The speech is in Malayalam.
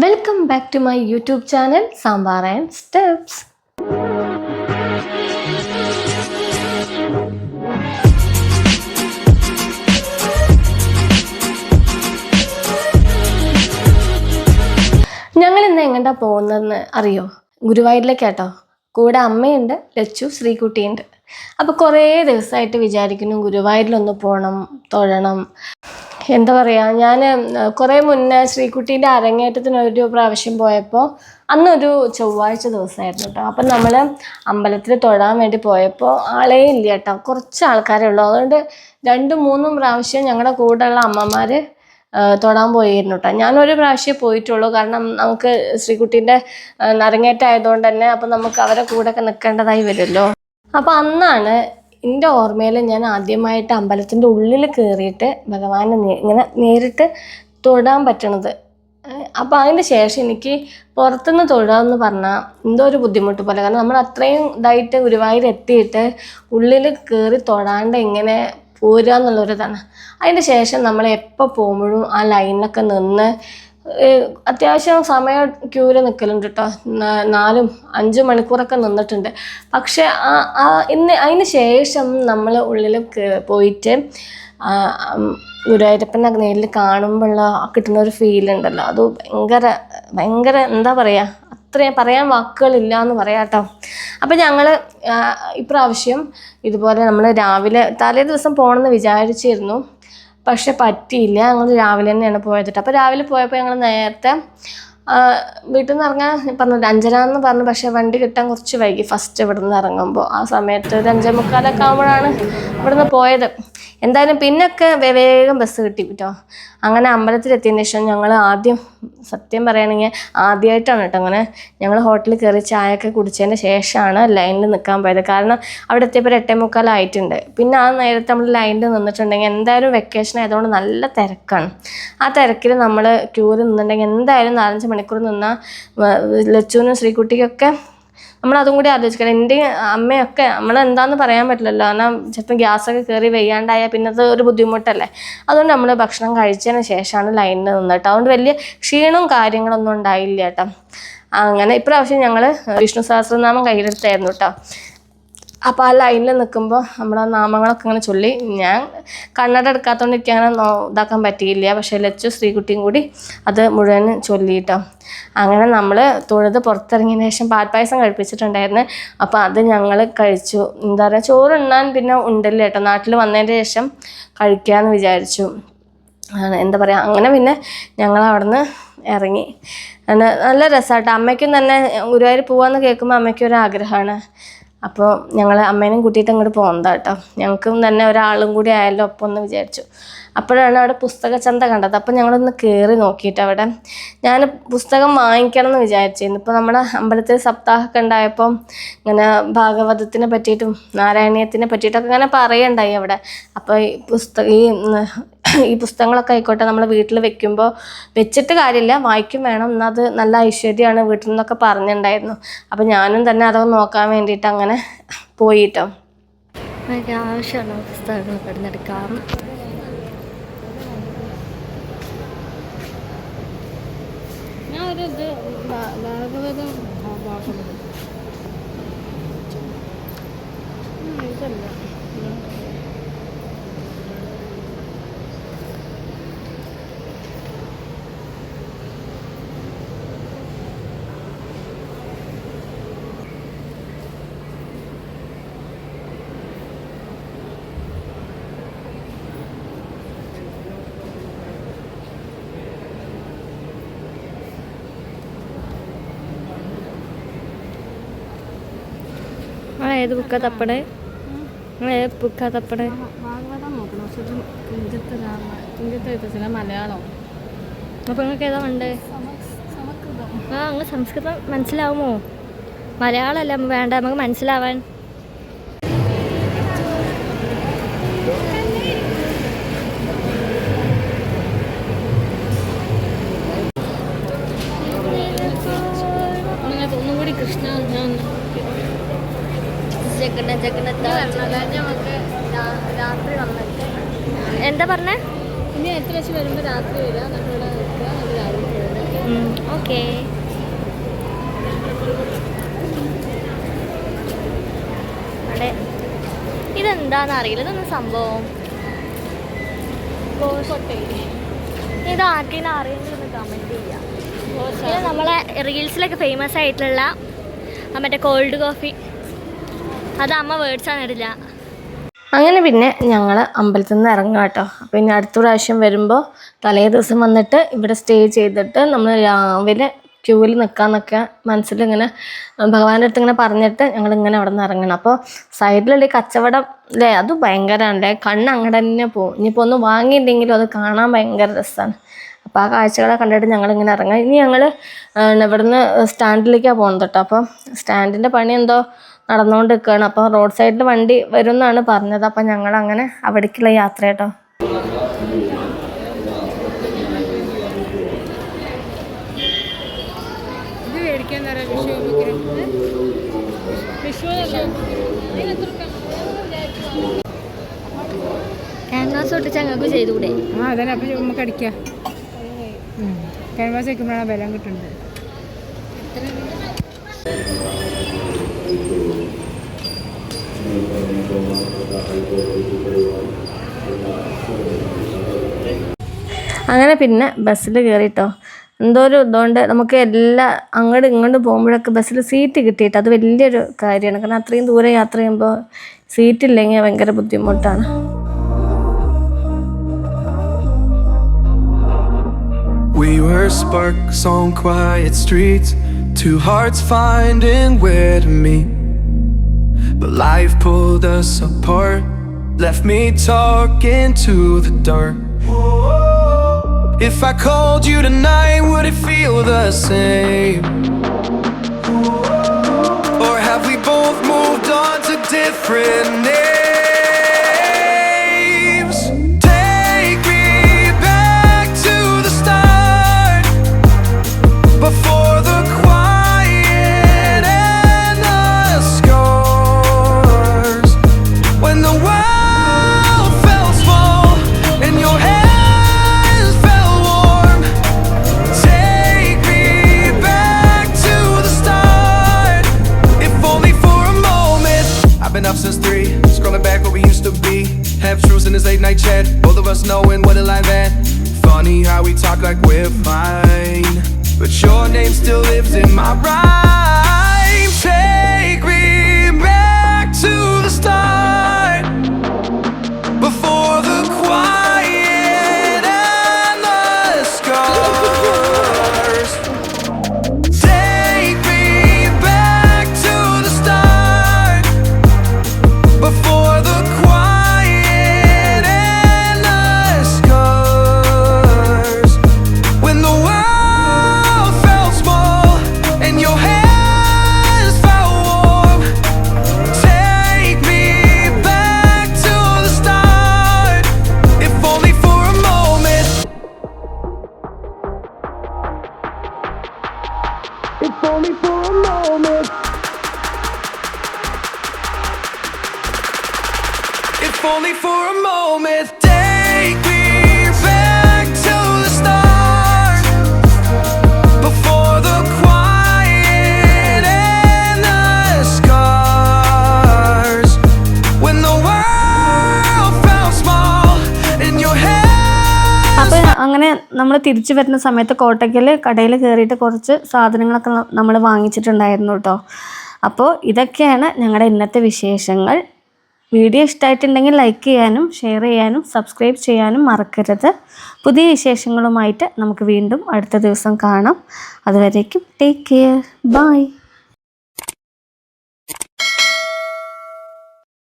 Welcome back to my YouTube channel Sambar and steps. ഞങ്ങൾ ഇന്ന് എങ്ങോട്ടാ പോകുന്നതെന്ന് അറിയോ? ഗുരുവായൂരിലേക്കാട്ടോ. കൂടെ അമ്മയുണ്ട്, ലച്ചു, ശ്രീകുട്ടിയുണ്ട്. അപ്പോൾ കുറേ ദിവസമായിട്ട് വിചാരിക്കുന്നു ഗുരുവായൂരിലൊന്ന് പോകണം, തൊഴണം. എന്താ പറയുക, ഞാൻ കുറേ മുന്നേ ശ്രീകുട്ടീൻ്റെ അരങ്ങേറ്റത്തിനൊരു പ്രാവശ്യം പോയപ്പോൾ അന്നൊരു ചൊവ്വാഴ്ച ദിവസമായിരുന്നു കേട്ടോ. അപ്പം നമ്മൾ അമ്പലത്തിൽ തൊഴാൻ വേണ്ടി പോയപ്പോൾ ആളേ ഇല്ല കേട്ടോ, കുറച്ച് ആൾക്കാരേ ഉള്ളൂ. അതുകൊണ്ട് 2-3 പ്രാവശ്യം ഞങ്ങളുടെ കൂടെയുള്ള അമ്മമാർ തൊഴാൻ പോയിരുന്നു കേട്ടോ. ഞാനൊരു പ്രാവശ്യമേ പോയിട്ടുള്ളൂ, കാരണം നമുക്ക് ശ്രീകുട്ടീൻ്റെ അരങ്ങേറ്റം ആയതുകൊണ്ട് തന്നെ അപ്പം നമുക്ക് അവരെ കൂടെയൊക്കെ നിൽക്കേണ്ടതായി വരുമല്ലോ. അപ്പോൾ അന്നാണ് എൻ്റെ ഓർമ്മയിൽ ഞാൻ ആദ്യമായിട്ട് അമ്പലത്തിൻ്റെ ഉള്ളിൽ കയറിയിട്ട് ഭഗവാനെ ഇങ്ങനെ നേരിട്ട് തൊഴാൻ പറ്റണത്. അപ്പോൾ അതിന് ശേഷം എനിക്ക് പുറത്തുനിന്ന് തൊഴാമെന്ന് പറഞ്ഞാൽ എന്തോ ഒരു ബുദ്ധിമുട്ട് പോലെ, കാരണം നമ്മൾ അത്രയും ഇതായിട്ട് ഗുരുവായൂർ എത്തിയിട്ട് ഉള്ളിൽ കയറി തൊഴാണ്ട് എങ്ങനെ പോരുക എന്നുള്ളൊരിതാണ്. അതിന് ശേഷം നമ്മൾ എപ്പോൾ പോകുമ്പോഴും ആ ലൈനിലൊക്കെ നിന്ന് അത്യാവശ്യം സമയം ക്യൂവിൽ നിൽക്കലുണ്ട് കേട്ടോ. 4-5 മണിക്കൂറൊക്കെ നിന്നിട്ടുണ്ട്. പക്ഷെ അതിന് ശേഷം നമ്മൾ ഉള്ളിൽ പോയിട്ട് ഗുരുവായൂരപ്പനെ നേരിൽ കാണുമ്പോഴുള്ള കിട്ടുന്ന ഒരു ഫീലുണ്ടല്ലോ, അത് ഭയങ്കര എന്താ പറയുക, അത്രയും പറയാൻ വാക്കുകളില്ല എന്ന് പറയാം കേട്ടോ. അപ്പം ഞങ്ങൾ ഇപ്രാവശ്യം ഇതുപോലെ നമ്മൾ രാവിലെ തലേ ദിവസം പോകണമെന്ന് വിചാരിച്ചിരുന്നു, പക്ഷെ പറ്റിയില്ല. ഞങ്ങൾ രാവിലെ തന്നെയാണ് പോയത്. അപ്പോൾ രാവിലെ പോയപ്പോൾ ഞങ്ങൾ നേരത്തെ വീട്ടിൽ നിന്ന് ഇറങ്ങാൻ പറഞ്ഞു 5:30 എന്ന് പറഞ്ഞു. പക്ഷേ വണ്ടി കിട്ടാൻ കുറച്ച് വൈകി. ഫസ്റ്റ് ഇവിടെ നിന്ന് ഇറങ്ങുമ്പോൾ ആ സമയത്ത് ഒരു 5:45 ആകുമ്പോഴാണ് ഇവിടെ നിന്ന് പോയത്. എന്തായാലും പിന്നൊക്കെ വേഗം ബസ് കിട്ടി കേട്ടോ. അങ്ങനെ അമ്പലത്തിലെത്തിയതിന് ശേഷം ഞങ്ങൾ ആദ്യം, സത്യം പറയുകയാണെങ്കിൽ ആദ്യമായിട്ടാണ് കേട്ടോ അങ്ങനെ ഞങ്ങൾ ഹോട്ടലിൽ കയറി ചായയൊക്കെ കുടിച്ചതിന് ശേഷമാണ് ലൈനിൽ നിൽക്കാൻ പോയത്. കാരണം അവിടെ എത്തിയപ്പോൾ 8:45 ആയിട്ടുണ്ട്. പിന്നെ ആ നേരത്തെ നമ്മൾ ലൈനിൽ നിന്നിട്ടുണ്ടെങ്കിൽ എന്തായാലും വെക്കേഷൻ ആയതുകൊണ്ട് നല്ല തിരക്കാണ്. ആ തിരക്കിൽ നമ്മൾ ക്യൂവിൽ നിന്നിട്ടുണ്ടെങ്കിൽ എന്തായാലും 4-5 മണിക്കൂർ നിന്നാൽ ലച്ചുവിനും ശ്രീകുട്ടിക്കൊക്കെ നമ്മളതും കൂടി ആലോചിക്കണം. എൻ്റെ അമ്മയൊക്കെ നമ്മളെന്താണെന്ന് പറയാൻ പറ്റില്ലല്ലോ, കാരണം ചിലപ്പോൾ ഗ്യാസൊക്കെ കയറി വെയ്യാണ്ടായാൽ പിന്നെ അത് ഒരു ബുദ്ധിമുട്ടല്ലേ. അതുകൊണ്ട് നമ്മൾ ഭക്ഷണം കഴിച്ചതിന് ശേഷമാണ് ലൈനിൽ നിന്നിട്ട്. അതുകൊണ്ട് വലിയ ക്ഷീണവും കാര്യങ്ങളൊന്നും ഉണ്ടായില്ല കേട്ടോ. അങ്ങനെ ഇപ്രാവശ്യം ഞങ്ങൾ വിഷ്ണു സഹസ്രനാമം കയ്യിലെടുത്തായിരുന്നു കേട്ടോ. അപ്പോൾ ആ ലൈനിൽ നിൽക്കുമ്പോൾ നമ്മളാ നാമങ്ങളൊക്കെ ഇങ്ങനെ ചൊല്ലി, ഞാൻ കണ്ണട എടുക്കാത്തതുകൊണ്ട് എനിക്ക് അങ്ങനെ ഇതാക്കാൻ പറ്റിയില്ല. പക്ഷേ ലച്ചു ശ്രീകുട്ടിയും കൂടി അത് മുഴുവൻ ചൊല്ലിയിട്ടോ. അങ്ങനെ നമ്മൾ തൊഴുത് പുറത്തിറങ്ങിയതിന് ശേഷം പാൽപ്പായസം കഴിപ്പിച്ചിട്ടുണ്ടായിരുന്നു. അപ്പോൾ അത് ഞങ്ങൾ കഴിച്ചു. എന്താ പറയുക, ചോറുണ്ണാൻ പിന്നെ ഉണ്ടല്ലോ കേട്ടോ, നാട്ടിൽ വന്നതിന് ശേഷം കഴിക്കാമെന്ന് വിചാരിച്ചു. എന്താ പറയുക, അങ്ങനെ പിന്നെ ഞങ്ങൾ അവിടെ നിന്ന് ഇറങ്ങി. നല്ല രസമായിട്ടോ. അമ്മയ്ക്കും തന്നെ ഗുരുവായൂർ പോകാമെന്ന് കേൾക്കുമ്പോൾ അമ്മയ്ക്കും ഒരു ആഗ്രഹമാണ്. അപ്പോൾ ഞങ്ങൾ അമ്മേനും കൂട്ടിയിട്ട് അങ്ങോട്ട് പോകുന്നതാണ് കേട്ടോ. ഞങ്ങൾക്കും തന്നെ ഒരാളും കൂടി ആയാലും ഒപ്പം ഒന്ന് വിചാരിച്ചു. അപ്പോഴാണ് അവിടെ പുസ്തകച്ചന്ത കണ്ടത്. അപ്പോൾ ഞങ്ങളൊന്ന് കയറി നോക്കിയിട്ട് അവിടെ ഞാൻ പുസ്തകം വാങ്ങിക്കണം എന്ന് വിചാരിച്ചിരുന്നു. ഇപ്പോൾ നമ്മുടെ അമ്പലത്തിൽ സപ്താഹമൊക്കെ ഉണ്ടായപ്പോൾ ഇങ്ങനെ ഭാഗവതത്തിനെ പറ്റിയിട്ടും നാരായണീയത്തിനെ പറ്റിയിട്ടൊക്കെ ഇങ്ങനെ പറയുണ്ടായി അവിടെ. അപ്പോൾ ഈ പുസ്തകങ്ങളൊക്കെ ആയിക്കോട്ടെ, നമ്മൾ വീട്ടിൽ വെച്ചിട്ട് കാര്യമില്ല, വായിക്കും വേണം, എന്നാൽ അത് നല്ല ഐശ്വര്യമാണ് വീട്ടിൽ നിന്നൊക്കെ പറഞ്ഞിട്ടുണ്ടായിരുന്നു. അപ്പോൾ ഞാനും തന്നെ അതൊന്ന് നോക്കാൻ വേണ്ടിയിട്ട് അങ്ങനെ പോയിട്ടോ. എനിക്ക് ആവശ്യമുള്ള പുസ്തകങ്ങൾ തിരഞ്ഞെടുക്കാം. ഞാനൊരിത് ഭാഗവതം ഇതല്ല ഏത് ബുക്കാ തപ്പണേ? ഏത് ബുക്കാ തപ്പണേ? ഭാഗവതം നോക്കണം, പക്ഷെ തുഞ്ചത്ത് മലയാളം. അപ്പോൾ നിങ്ങൾക്ക് ഏതാ വേണ്ടേ? അങ്ങ് സംസ്കൃതം മനസ്സിലാവുമോ? മലയാളമല്ല വേണ്ട, നമുക്ക് മനസ്സിലാവാൻ. ഒന്നും കൂടി കൃഷ്ണ നമുക്ക് രാത്രി വന്നിട്ട് എന്താ പറഞ്ഞേ? ഇനി എത്ര ലക്ഷം വരുമ്പോൾ രാത്രി വരിക, എന്നിട്ട് ഇവിടെ നിൽക്കുക, അത് രാവിലെ ഓക്കെ. അവിടെ ഇതെന്താന്ന് അറിയില്ല, ഇതൊന്നും സംഭവം. ഇത് ആർക്കെങ്കിലും അറിയെങ്കിൽ കമൻറ്റ് ചെയ്യാം. ഇത് നമ്മളെ റീൽസിലൊക്കെ ഫേമസ് ആയിട്ടുള്ള മറ്റേ കോൾഡ് കോഫി, അത് അമ്മ വേർഡ്സാണ് ഇടില്ല. അങ്ങനെ പിന്നെ ഞങ്ങൾ അമ്പലത്തിൽ നിന്ന് ഇറങ്ങാം കേട്ടോ. പിന്നെ അടുത്ത പ്രാവശ്യം വരുമ്പോൾ തലേ ദിവസം വന്നിട്ട് ഇവിടെ സ്റ്റേ ചെയ്തിട്ട് നമ്മൾ രാവിലെ ക്യൂവിൽ നിൽക്കാമെന്നൊക്കെ മനസ്സിലിങ്ങനെ ഭഗവാന്റെ അടുത്ത് ഇങ്ങനെ പറഞ്ഞിട്ട് ഞങ്ങളിങ്ങനെ അവിടെ നിന്ന് ഇറങ്ങണം. അപ്പോൾ സൈഡിലുള്ള കച്ചവടം അല്ലേ, അത് ഭയങ്കരമാണല്ലേ, കണ്ണ് അങ്ങോട്ട് തന്നെ പോകും. ഇനിയിപ്പോൾ ഒന്നും വാങ്ങിയില്ലെങ്കിലും അത് കാണാൻ ഭയങ്കര രസമാണ്. അപ്പോൾ ആ കാഴ്ചകളെ കണ്ടിട്ട് ഞങ്ങളിങ്ങനെ ഇറങ്ങാം. ഇനി ഞങ്ങൾ ഇവിടുന്ന് സ്റ്റാൻഡിലേക്കാണ് പോകുന്നത് കേട്ടോ. അപ്പോൾ സ്റ്റാൻഡിൻ്റെ പണി എന്തോ നടന്നുകൊണ്ട് നിൽക്കുകയാണ്. അപ്പോൾ റോഡ് സൈഡിൽ വണ്ടി വരും എന്നാണ് പറഞ്ഞത്. അപ്പം ഞങ്ങളങ്ങനെ അവിടേക്കുള്ള യാത്ര കേട്ടോ. ക്യാൻവാസ് തൊട്ട് ഞങ്ങൾക്ക് ചെയ്തുകൂടെ? അതന്നെ. അപ്പം നമുക്ക് അടിക്കാം. ക്യാൻവാസ് വയ്ക്കുമ്പോഴാണ് ബലം കിട്ടുന്നത്. അങ്ങനെ പിന്നെ ബസ്സിൽ കയറിയിട്ടോ. എന്തോ ഒരു ഇതുകൊണ്ട് നമുക്ക് അങ്ങോട്ടും ഇങ്ങോട്ടും പോകുമ്പോഴൊക്കെ ബസ്സിൽ സീറ്റ് കിട്ടിയിട്ട് അത് വലിയൊരു കാര്യമാണ്. കാരണം അത്രയും ദൂരം യാത്ര ചെയ്യുമ്പോൾ സീറ്റില്ലെങ്കിൽ ഭയങ്കര ബുദ്ധിമുട്ടാണ്. We were sparks on quiet streets, two hearts finding where to meet. But life pulled us apart, left me talking to the dark. If I called you tonight, would it feel the same? Or have we both moved on to different names? Take me back to the start, before the quiet and the scars. When the world felt small and your hands felt warm. Take me back to the start, if only for a moment. I've been up since 3, scrolling back where we used to be. Half truths in this late night chat, both of us knowing what a line that. Funny how we talk like we're fine, but your name still lives in my rhyme. Take me back to the start, before the quiet and the scars. Take me back to the start, before the quiet and the scars. When the world felt small and your hands felt warm. Take me back to the start, if only for a moment. If only for a moment. If only for a moment. Take me back to the start, before the quiet and the scars. When the world felt small in your hands. അപ്പോൾ അങ്ങനെ നമ്മൾ തിരിച്ചു വരുന്ന സമയത്ത് കോട്ടയ്ക്കൽ കടയിൽ കയറിയിട്ട് കുറച്ച് സാധനങ്ങളൊക്കെ നമ്മൾ വാങ്ങിച്ചിട്ടുണ്ടായിരുന്നു കേട്ടോ. അപ്പോൾ ഇതൊക്കെയാണ് ഞങ്ങളുടെ ഇന്നത്തെ വിശേഷങ്ങൾ. വീഡിയോ ഇഷ്ടമായിട്ടുണ്ടെങ്കിൽ ലൈക്ക് ചെയ്യാനും ഷെയർ ചെയ്യാനും സബ്സ്ക്രൈബ് ചെയ്യാനും മറക്കരുത്. പുതിയ വിശേഷങ്ങളുമായിട്ട് നമുക്ക് വീണ്ടും അടുത്ത ദിവസം കാണാം. അതുവരേക്കും ടേക്ക് കെയർ. ബൈ.